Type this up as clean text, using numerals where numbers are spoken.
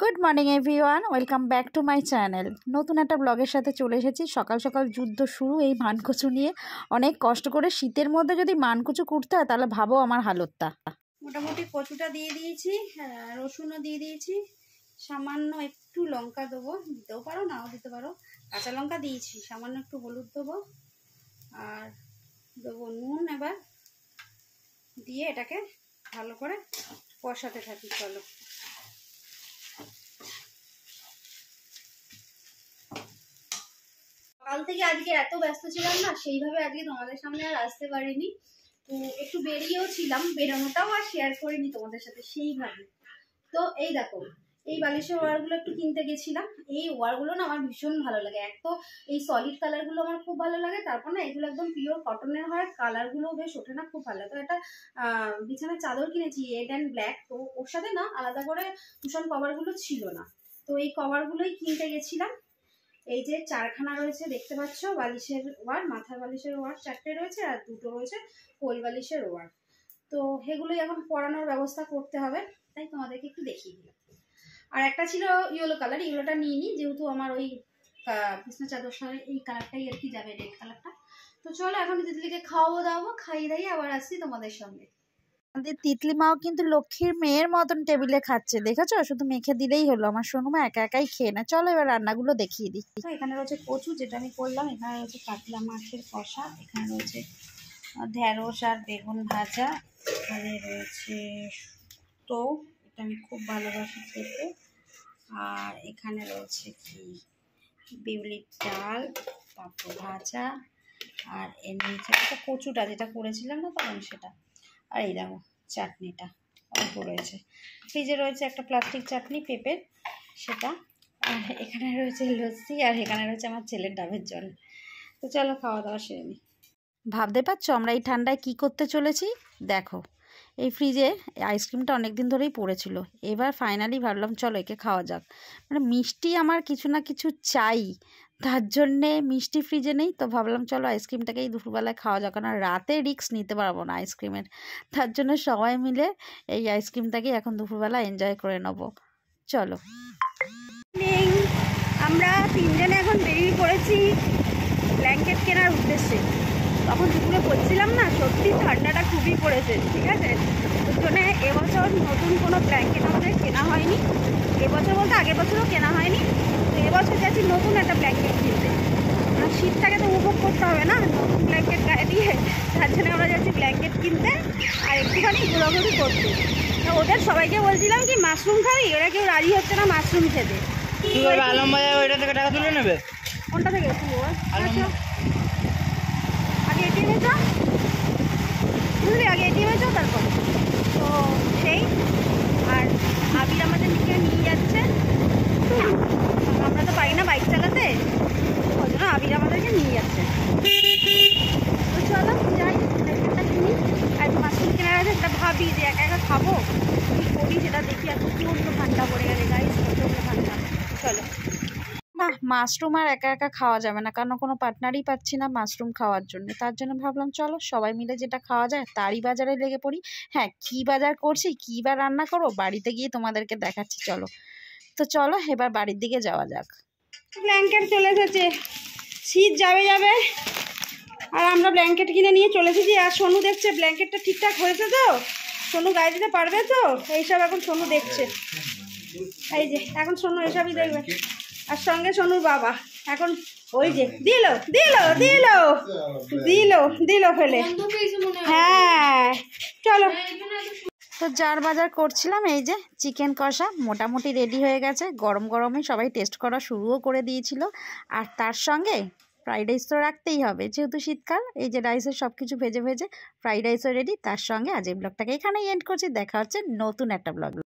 Good morning everyone, welcome back to my channel. নতুন একটা ব্লগের সাথে চলে এসেছি। সকাল সকাল যুদ্ধ শুরু এই মানকচু নিয়ে। অনেক কষ্ট করে শীতের মধ্যে যদি মানকচু কুটতে হয় তাহলে ভাবো আমার হালতটা। মোটামুটি কচুটা দিয়ে দিয়েছি, রসুনও দিয়ে দিয়েছি, সামান্য একটু লঙ্কা দেবো, দিতেও পারো নাও দিতে পারো, কাঁচা লঙ্কা দিয়েছি, সামান্য একটু হলুদ দেবো আর দেবো নুন। এবার দিয়ে এটাকে ভালো করে কষাতে থাকি। চলো, সকাল থেকে আজকে এত ব্যস্ত ছিলাম না, সেইভাবে আজকে তোমাদের সামনে আর আসতে পারিনি। তো একটু বেরিয়েও ছিলাম, বেরোনোটাও আর শেয়ার করিনি তোমাদের সাথে সেইভাবে। তো এই দেখো, এই বালিশের ওয়ারগুলো একটু কিনতে গেছিলাম। এই ওয়ারগুলো না আমার ভীষণ ভালো লাগে। এক তো এই সলিড কালারগুলো আমার খুব ভালো লাগে, তারপর না এগুলো একদম পিওর কটনের হয়, কালারগুলোও বেশ ওঠে না, খুব ভালো লাগে। তো একটা বিছানার চাদর কিনেছি রেড অ্যান্ড ব্ল্যাক, তো ওর সাথে না আলাদা করে কুশন কভারগুলো ছিল না, তো এই কভারগুলোই কিনতে গেছিলাম। এই যে চারখানা রয়েছে দেখতে পাচ্ছ বালিশের ওয়ার, মাথার বালিশের ওয়ার 4টে রয়েছে আর 2টো রয়েছে কোল বালিশের ওয়ার। তো সেগুলোই এখন পরানোর ব্যবস্থা করতে হবে, তাই তোমাদেরকে একটু দেখিয়ে দিলাম। আর একটা ছিল ইয়েলো কালার, ইয়েলোটা নিয়ে নিই যেহেতু আমার ওই বিছনা চাদর সঙ্গে এই কালারটাই আর কি যাবে, রেড কালারটা। তো চলো এখন দিদিকে খাওয়াবো দাওয়াবো, খাইয়ে দাইয়ে আবার আসছি তোমাদের সঙ্গে। আমাদের তিতলি মাও কিন্তু লক্ষ্মীর মেয়ের মতন টেবিলে খাচ্ছে, দেখেছো? শুধু মেখে দিলেই হলো, আমার সোনুমা একা একাই খেয়ে না। চলো এবার রান্নাগুলো দেখিয়ে দিই। এখানে রয়েছে কচু, যেটা আমি করলাম। এখানে রয়েছে কাতলা মাছের কষা, এখানে রয়েছে ঢেঁড়স আর বেগুন ভাজা, এখানে রয়েছে তো এটা আমি খুব ভালোবাসি খেতে, আর এখানে রয়েছে কি বিউলির ডাল, পাঁপড় ভাজা, আর এর নিচে একটা কচুটা যেটা করেছিলাম না তখন সেটা, আর এই দেখো চাটনিটা অল্প রয়েছে। ফ্রিজে রয়েছে একটা প্লাস্টিক চাটনি পেঁপের, সেটা। আর এখানে রয়েছে লস্যি, আর এখানে রয়েছে আমার ছেলের ডাবের জল। তো চলো খাওয়া দাওয়া সেরে নিই। ভাবতে পারছো আমরা এই ঠান্ডায় কি করতে চলেছি? দেখো, এই ফ্রিজে আইসক্রিমটা অনেক দিন ধরেই পড়েছিল, এবার ফাইনালি ভাবলাম চলো একে খাওয়া যাক। মানে মিষ্টি আমার কিছু না কিছু চাই, তার জন্যে মিষ্টি ফ্রিজে নেই, তো ভাবলাম চলো আইসক্রিমটাকেই দুপুরবেলায় খাওয়া যাক, কারণ রাতে রিস্ক নিতে পারবো না আইসক্রিমের। তার জন্য সবাই মিলে এই আইসক্রিমটাকেই এখন দুপুরবেলা এনজয় করে নেবো। চলো, আমরা তিনজনে এখন বেরিয়ে পড়েছি ব্ল্যাঙ্কেট কেনার উদ্দেশ্যে। তখন দুপুরে বলছিলাম না, সত্যি ঠান্ডাটা খুবই পড়েছে, ঠিক আছে? ওর জন্যে এবছর নতুন কোনো ব্ল্যাঙ্কেট আমাদের কেনা হয়নি। এবছর বলতে আগের বছরও কেনা হয়নি, তো এবছর যাচ্ছি নতুন একটা ব্ল্যাঙ্কেট কিনতে। আর শীতটাকে তো উপভোগ করতে হবে না নতুন ব্ল্যাঙ্কেট গায়ে দিয়ে, তার জন্য আমরা যাচ্ছি ব্ল্যাঙ্কেট কিনতে আর একটুখানি ঘোরাঘুরি করতে। তো ওদের সবাইকে বলছিলাম কি মাশরুম খাবি, ওরা কেউ রাজি হচ্ছে না মাশরুম খেতে। আলমবাজার ওইটা থেকে টাকা তুলে নেবে। কোনটা থেকে? আগে এটিএমে যা, বুঝলি, আগে এটিএমে যাও তারপর। তো সেই আর আবির আমাদেরকে নিয়ে যাচ্ছে, আমরা তো পারি না বাইক চালাতে, ওই জন্য আবির আমাদেরকে নিয়ে যাচ্ছে। তো চলো যাই, একটা কিনি। আর মাশরুম কেনার আছে, সেটা ভাবি যে একা একা খাবো কী করি, সেটা দেখি। আর প্রচণ্ড ঠান্ডা পড়ে গেলে গাইস, প্রচণ্ড ঠান্ডা। চলো না, মাশরুম আর একা একা খাওয়া যাবে না, কারণ কোনো পার্টনারই পাচ্ছি না মাশরুম খাওয়ার জন্য। তার জন্য ভাবলাম চলো সবাই মিলে যেটা খাওয়া যায় তারই বাজারে লেগে পড়ি। হ্যাঁ, কী বাজার করছি, কী বা রান্না করবো বাড়িতে গিয়ে তোমাদেরকে দেখাচ্ছি। চলো, তো চলো এবার বাড়ির দিকে যাওয়া যাক। ব্ল্যাঙ্কেট চলে এসেছে, শীত যাবে যাবে, আর আমরা ব্ল্যাঙ্কেট কিনে নিয়ে চলে এসেছি। আর সোনু দেখছে ব্ল্যাঙ্কেটটা ঠিকঠাক হয়েছে তো, সোনু গায়ে দিতে পারবে তো, এইসব এখন সোনু দেখছে। এই যে এখন সোনু এসবই দেখবে, আর সঙ্গে সোনুর বাবা এখন ওই যে দিল দিল দিল দিল দিল ফেলে। হ্যাঁ চলো, তো যার বাজার করছিলাম এই যে চিকেন কষা মোটামুটি রেডি হয়ে গেছে, গরম গরমে সবাই টেস্ট করা শুরুও করে দিয়েছিল। আর তার সঙ্গে ফ্রাইড রাইস তো রাখতেই হবে, যেহেতু শীতকাল। এই যে রাইসের সব কিছু ভেজে ভেজে ফ্রাইড রাইসও রেডি। তার সঙ্গে আজ এই ব্লগটাকে এখানেই এন্ড করছি, দেখা হচ্ছে নতুন একটা ব্লগ।